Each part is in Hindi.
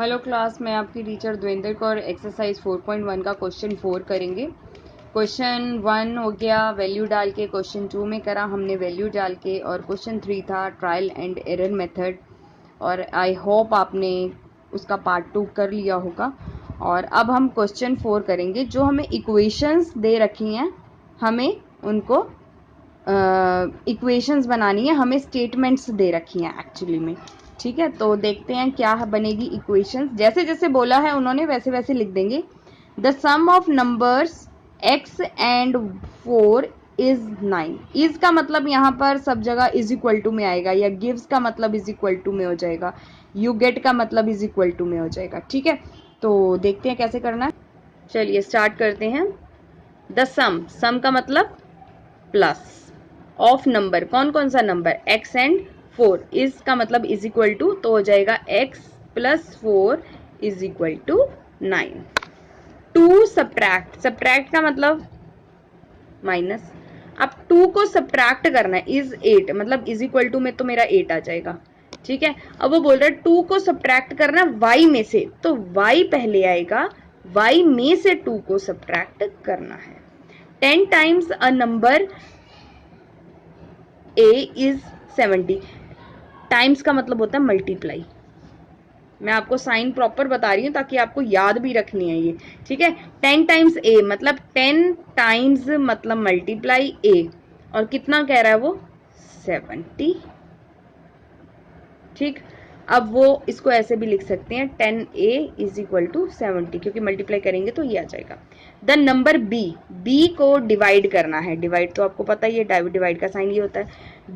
हेलो क्लास, मैं आपकी टीचर देवेंद्र कौर। एक्सरसाइज 4.1 का क्वेश्चन 4 करेंगे। क्वेश्चन 1 हो गया वैल्यू डाल के, क्वेश्चन 2 में करा हमने वैल्यू डाल के, और क्वेश्चन 3 था ट्रायल एंड एरर मेथड। और आई होप आपने उसका पार्ट 2 कर लिया होगा। और अब हम क्वेश्चन 4 करेंगे। जो हमें इक्वेशंस दे रखी हैं, हमें उनको इक्वेशंस बनानी है, हमें स्टेटमेंट्स दे रखी हैं एक्चुअली में। ठीक है, तो देखते हैं क्या बनेगी इक्वेशंस। जैसे जैसे बोला है उन्होंने वैसे वैसे लिख देंगे। The sum of numbers x and 4 is 9। Is का मतलब यहाँ पर सब जगह इज इक्वल टू में आएगा, या गिव्स का मतलब इज इक्वल टू में हो जाएगा, यू गेट का मतलब इज इक्वल टू में हो जाएगा। ठीक है, तो देखते हैं कैसे करना है। चलिए स्टार्ट करते हैं। द सम का मतलब प्लस ऑफ नंबर, कौन कौन सा नंबर, x एंड 4। इज का मतलब इज इक्वल टू, तो हो जाएगा x plus 4 is equal to 9। To subtract, subtract का मतलब माइनस। अब 2 को सब्ट्रैक्ट करना है, इज 8 मतलब इज इक्वल टू में तो मेरा 8 आ जाएगा। ठीक है, अब वो बोल रहा है 2 को सब्ट्रैक्ट करना y में से, तो y पहले आएगा, y में से 2 को सब्ट्रैक्ट करना है। 10 times a number a is 70। Times का मतलब होता है मल्टीप्लाई। मैं आपको साइन प्रॉपर बता रही हूँ ताकि आपको याद भी रखनी है ये। ठीक है, 10 टाइम्स a मतलब 10 टाइम्स मतलब मल्टीप्लाई a, और कितना कह रहा है वो, 70। ठीक, अब वो इसको ऐसे भी लिख सकते हैं 10a इज इक्वल टू 70, क्योंकि मल्टीप्लाई करेंगे तो ये आ जाएगा। द नंबर b को डिवाइड करना है। डिवाइड तो आपको पता ही है, डिवाइड का साइन ये होता है।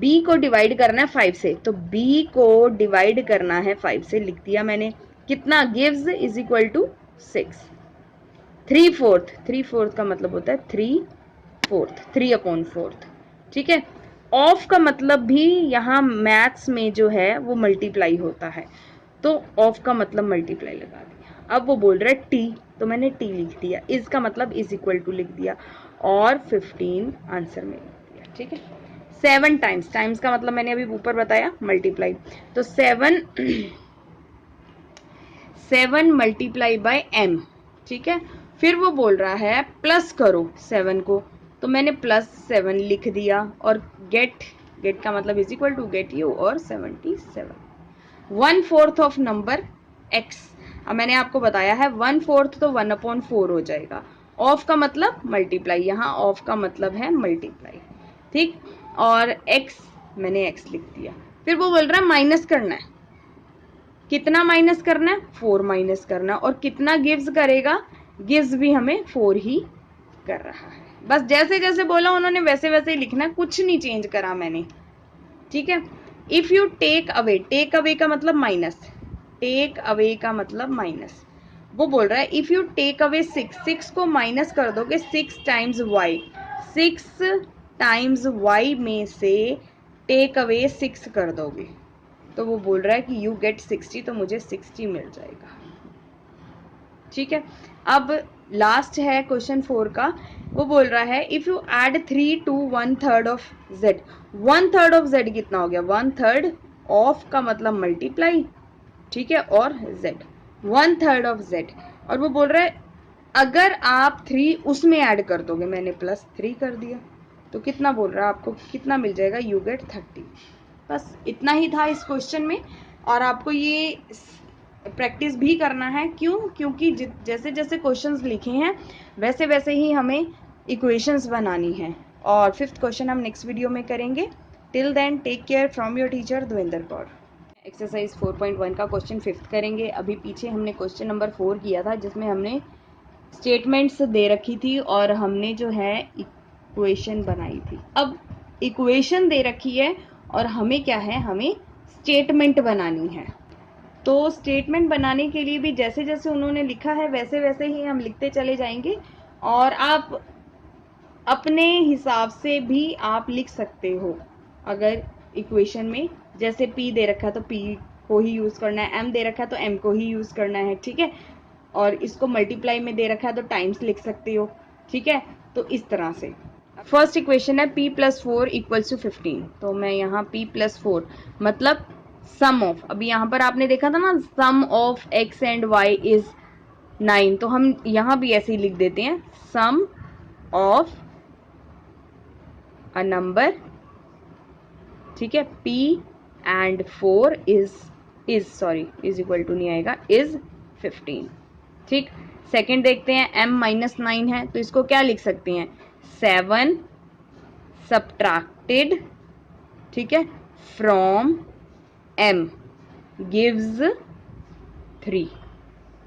b को डिवाइड करना है 5 से, तो b को डिवाइड करना है 5 से, लिख दिया मैंने। कितना, गिव्स इज इक्वल टू 6। 3/4 का मतलब होता है 3/4। ठीक है, ऑफ का मतलब भी यहाँ मैथ्स में जो है वो मल्टीप्लाई होता है, तो ऑफ का मतलब मल्टीप्लाई लगा दिया। अब वो बोल रहा है टी, तो मैंने टी लिख दिया। इज का मतलब इज इक्वल टू लिख दिया, और 15 आंसर में लिख दिया। ठीक है, 7 टाइम्स, टाइम्स का मतलब मैंने अभी ऊपर बताया मल्टीप्लाई, तो 7 मल्टीप्लाई बाय m। ठीक है, फिर वो बोल रहा है प्लस करो 7 को, तो मैंने +7 लिख दिया, और गेट का मतलब is equal to get you, और 77। 1/4 ऑफ नंबर x। अब मैंने आपको बताया है 1/4 तो 1/4 हो जाएगा। ऑफ का मतलब मल्टीप्लाई, यहाँ ऑफ का मतलब है मल्टीप्लाई। ठीक, और x मैंने x लिख दिया। फिर वो बोल रहा है माइनस करना है। कितना माइनस करना है, 4 माइनस करना, और कितना गिव्स करेगा, गिव्स भी हमें 4 ही कर रहा है। बस जैसे जैसे बोला उन्होंने वैसे वैसे ही लिखना, कुछ नहीं चेंज करा मैंने। ठीक है, इफ यू टेक अवे का मतलब माइनस, टेक अवे का मतलब माइनस। वो बोल रहा है इफ यू टेक अवे 6 को माइनस कर दोगे 6 टाइम्स y, 6 टाइम्स y में से टेक अवे 6 कर दोगे, तो वो बोल रहा है कि यू गेट 60, तो मुझे 60 मिल जाएगा। ठीक है, अब लास्ट है क्वेश्चन 4 का। वो बोल रहा है if you add 3 to 1/3 of z। 1/3 of z कितना हो गया, 1/3 ऑफ का मतलब मल्टीप्लाई। ठीक है, और z 1/3 ऑफ z, और वो बोल रहा है अगर आप 3 उसमें ऐड कर दोगे, मैंने +3 कर दिया, तो कितना बोल रहा है, आपको कितना मिल जाएगा, यू गेट 30। बस इतना ही था इस क्वेश्चन में, और आपको ये प्रैक्टिस भी करना है। क्यों, क्योंकि जैसे जैसे क्वेश्चंस लिखे हैं वैसे वैसे ही हमें इक्वेशंस बनानी है। और 5th क्वेश्चन हम नेक्स्ट वीडियो में करेंगे। Till then take care from your teacher Devendra Kaur. Exercise 4.1 का क्वेश्चन 5th करेंगे। अभी पीछे हमने क्वेश्चन नंबर 4 किया था, जिसमें हमने स्टेटमेंट्स दे रखी थी और हमने जो है इक्वेशन बनाई थी। अब इक्वेशन दे रखी है और हमें क्या है, हमें स्टेटमेंट बनानी है। तो स्टेटमेंट बनाने के लिए भी जैसे जैसे उन्होंने लिखा है वैसे वैसे ही हम लिखते चले जाएंगे, और आप अपने हिसाब से भी आप लिख सकते हो। अगर इक्वेशन में जैसे p दे रखा है तो p को ही यूज करना है, m दे रखा है तो m को ही यूज करना है। ठीक है, और इसको मल्टीप्लाई में दे रखा है तो टाइम्स लिख सकते हो। ठीक है, तो इस तरह से फर्स्ट इक्वेशन है p + 4 = 15, तो मैं यहाँ p + 4 मतलब सम ऑफ, अभी यहां पर आपने देखा था ना sum of x and y is 9, तो हम यहां भी ऐसे ही लिख देते हैं सम ऑफ अ नंबर, ठीक है, p and 4 is equal to नहीं आएगा, इज 15। ठीक, सेकंड देखते हैं, m माइनस 9 है तो इसको क्या लिख सकते हैं, 7 सब्ट्रैक्टेड, ठीक है, from m gives 3।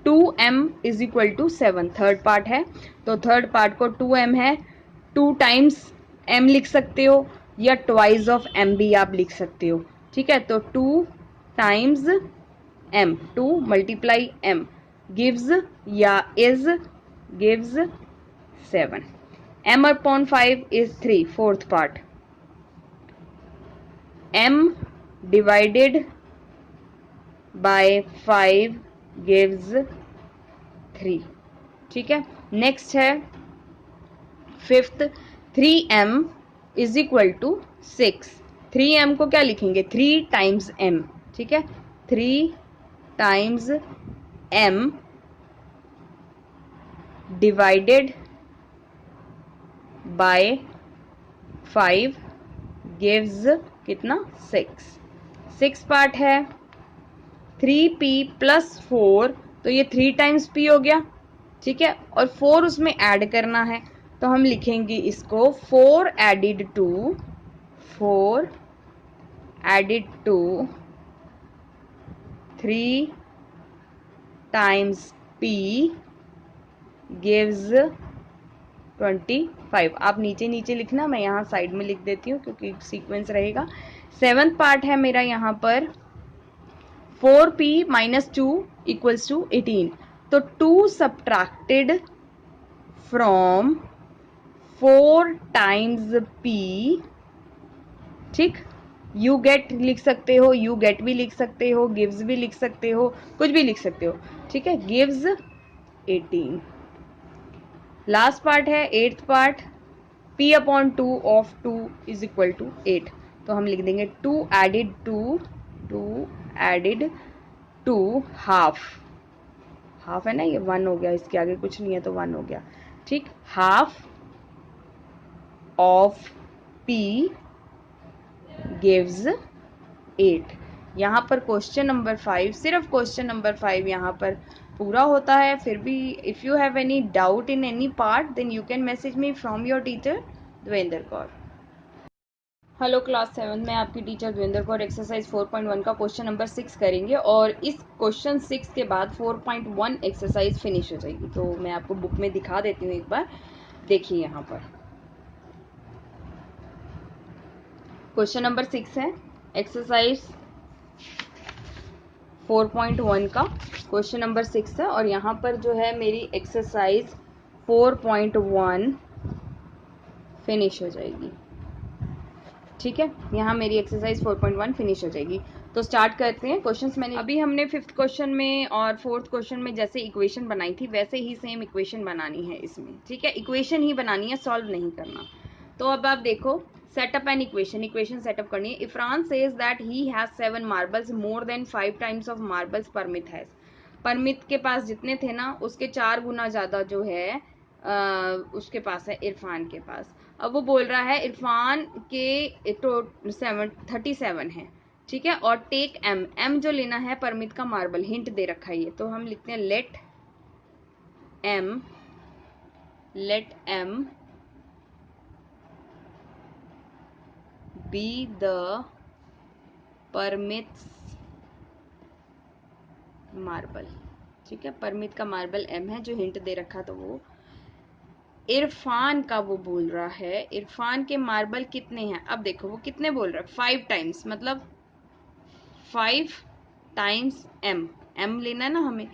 2m is equal to 7, third part है, तो थर्ड पार्ट को 2m है, 2 टाइम्स m लिख सकते हो या ट्वाइस ऑफ m भी आप लिख सकते हो, ठीक है, तो 2 times m, 2 multiply m gives या is gives 7। m upon 5 is 3, fourth part, m divided by 5 gives 3, ठीक है। नेक्स्ट है fifth, 3m is equal to 6। 3m को क्या लिखेंगे, 3 टाइम्स m, ठीक है, 3 times m divided by 5 gives कितना, 6 पार्ट है, 3p प्लस 4, तो ये 3 टाइम्स p हो गया, ठीक है, और 4 उसमें ऐड करना है, तो हम लिखेंगे इसको 4 added to 3 times p gives 25। आप नीचे नीचे लिखना, मैं यहाँ साइड में लिख देती हूँ क्योंकि सीक्वेंस रहेगा। सेवंथ पार्ट है मेरा यहाँ पर 4p माइनस 2 इक्वल्स टू 18, तो 2 सब्ट्रैक्टेड फ्रॉम 4 टाइम्स p, ठीक, यू गेट लिख सकते हो, यू गेट भी लिख सकते हो, गिव्स भी लिख सकते हो, कुछ भी लिख सकते हो, ठीक है, गिव्स 18। लास्ट पार्ट है eighth part, p upon 2 of 2 is equal to 8, तो हम लिख देंगे 2 एडिड टू हाफ, हाफ है ना, ये 1 हो गया, इसके आगे कुछ नहीं है तो 1 हो गया, ठीक, हाफ ऑफ p गिव्स 8। यहाँ पर क्वेश्चन नंबर 5, सिर्फ क्वेश्चन नंबर 5 यहाँ पर पूरा होता है। फिर भी if you have any doubt in any part then you can message me from your teacher Devendra Kaur. Hello class 7 में आपकी टीचर देवेंद्र कौर एक्सरसाइज 4.1 का क्वेश्चन नंबर 6 करेंगे और इस क्वेश्चन 6 के बाद 4.1 एक्सरसाइज फिनिश हो जाएगी। तो मैं आपको बुक में दिखा देती हूँ एक बार, देखिए यहाँ पर क्वेश्चन नंबर 6 है, एक्सरसाइज 4.1 का क्वेश्चन नंबर 6 है और यहाँ पर जो है मेरी एक्सरसाइज 4.1 फिनिश हो जाएगी, ठीक है, यहाँ मेरी एक्सरसाइज 4.1 फिनिश हो जाएगी। तो स्टार्ट करते हैं। क्वेश्चंस मैंने अभी हमने फिफ्थ क्वेश्चन में और फोर्थ क्वेश्चन में जैसे इक्वेशन बनाई थी वैसे ही सेम इक्वेशन बनानी है इसमें, ठीक है, इक्वेशन ही बनानी है, सॉल्व नहीं करना। तो अब आप देखो, सेटअप एन इक्वेशन सेटअप करनी है। इफरान says that he has 7 marbles more than 5 times of marbles Parmit has. Parmit के पास जितने थे ना उसके 4 गुना ज्यादा जो है उसके पास है, इरफान के पास। अब वो बोल रहा है इरफान के 37 है, ठीक है, और टेक एम जो लेना है परमित का मार्बल, हिंट दे रखा है ये, तो हम लिखते हैं let M be the Parmit's marble, ठीक है, परमित का मार्बल एम है जो हिंट दे रखा, तो वो इरफान का वो बोल रहा है इरफान के मार्बल कितने हैं। अब देखो वो कितने बोल रहा है, 5 टाइम्स, मतलब 5 टाइम्स एम लेना है ना हमें,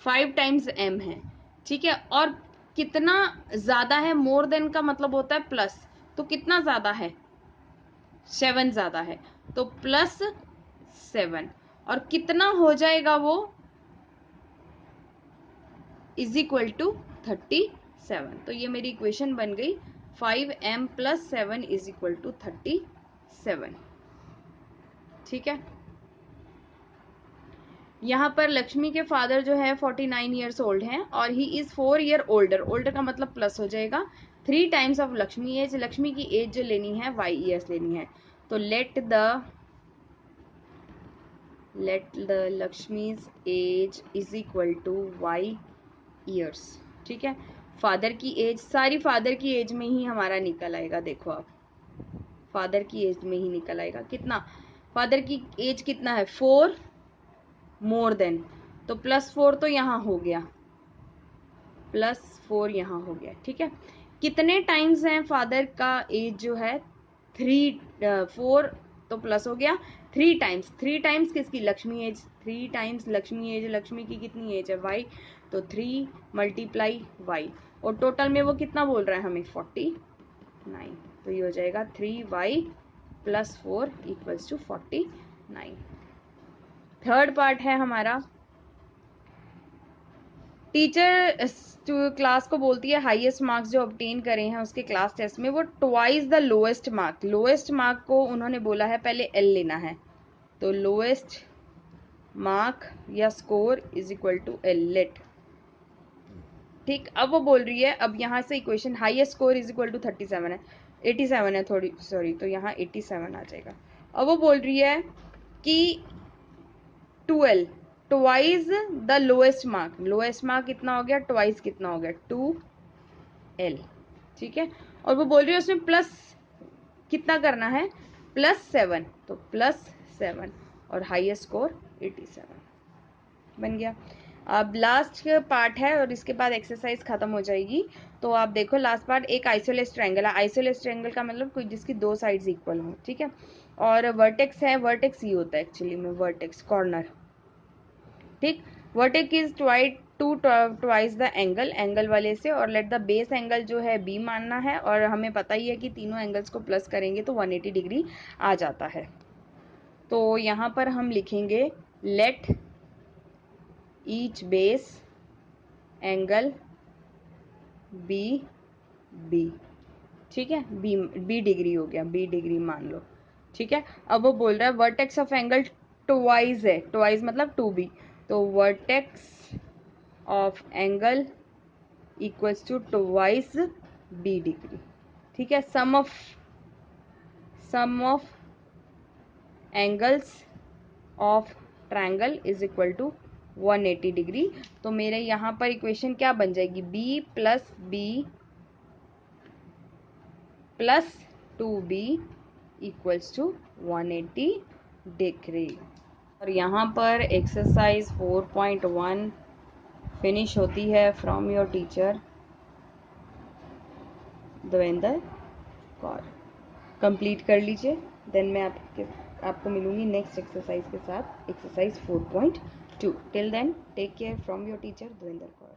5 टाइम्स एम है, ठीक है, और कितना ज्यादा है, मोर देन का मतलब होता है प्लस, तो कितना ज्यादा है, 7 ज्यादा है, तो प्लस 7, और कितना हो जाएगा वो, इज इक्वल टू 37। तो ये मेरी इक्वेशन बन गई 5m plus 7 is equal to 37, ठीक है। यहाँ पर लक्ष्मी के फादर जो है 49 ईयर्स ओल्ड हैं और he is 4 year older. Older का मतलब प्लस हो जाएगा। 3 times of Lakshmi age, Lakshmi की एज जो लेनी है y ईयर्स लेनी है। तो let the Laxmi's age is equal to y years. ठीक है, फादर की एज, सारी फादर की एज में ही हमारा निकल आएगा। देखो आप, फादर की एज में ही निकल आएगा। कितना, फादर की एज कितना है, 4 मोर देन, तो +4 तो यहाँ हो गया, +4 यहाँ हो गया। ठीक है, कितने टाइम्स हैं फादर का एज जो है, 4 तो प्लस हो गया, 3 टाइम्स। 3 टाइम्स किसकी, Laxmi age, 3 times Laxmi age. Lakshmi की कितनी एज है, y, तो 3 × y, और टोटल में वो कितना बोल रहा है हमें, 49। तो ये हो जाएगा 3y + 4 = 49। थर्ड पार्ट है हमारा, टीचर क्लास को बोलती है हाईएस्ट मार्क्स जो ऑब्टेन करे हैं उसके क्लास टेस्ट में वो twice the lowest mark. Lowest mark को उन्होंने बोला है पहले L लेना है, तो लोएस्ट मार्क या score is equal to L let. ठीक, अब वो बोल रही है, अब यहाँ से equation highest score is equal to 37 है, 87 है, थोड़ी सॉरी, तो यहाँ 87 आ जाएगा। अब वो बोल रही है कि 12 twice the lowest mark, lowest mark कितना हो गया, ट्वाइस कितना हो गया, 2L। ठीक है, और वो बोल रही है उसमें प्लस कितना करना है, +7, तो +7 और हाईएस्ट स्कोर 87 बन गया। अब लास्ट पार्ट है और इसके बाद एक्सरसाइज खत्म हो जाएगी। तो आप देखो लास्ट पार्ट, एक आइसोलेस ट्रायंगल है। आइसोलेस ट्रायंगल का मतलब कोई जिसकी 2 साइड्स इक्वल हो। ठीक है, और वर्टेक्स है, वर्टेक्स ये होता है एक्चुअली में, वर्टेक्स कॉर्नर। ठीक, vertex is twice the angle, angle वाले से, और लेट द बेस एंगल जो है b मानना है, और हमें पता ही है कि तीनों एंगल्स को प्लस करेंगे तो 180 डिग्री आ जाता है। तो यहाँ पर हम लिखेंगे let each base angle B. ठीक है, बी डिग्री हो गया, बी डिग्री मान लो। ठीक है, अब वो बोल रहा है वर्टेक्स ऑफ एंगल ट्वाइस है, ट्वाइस मतलब 2b, तो vertex of angle equals to twice b degree. ठीक है, sum of angles of triangle is equal to 180 degree. तो मेरे यहाँ पर इक्वेशन क्या बन जाएगी, b plus 2b equals to 180 degree. और यहाँ पर एक्सरसाइज 4.1 फिनिश होती है from your teacher Devendra Kaur. Complete कर लीजिए, देन मैं आपको मिलूंगी नेक्स्ट एक्सरसाइज के साथ, exercise 4.2। Till then take care from your teacher Devendra Kaur.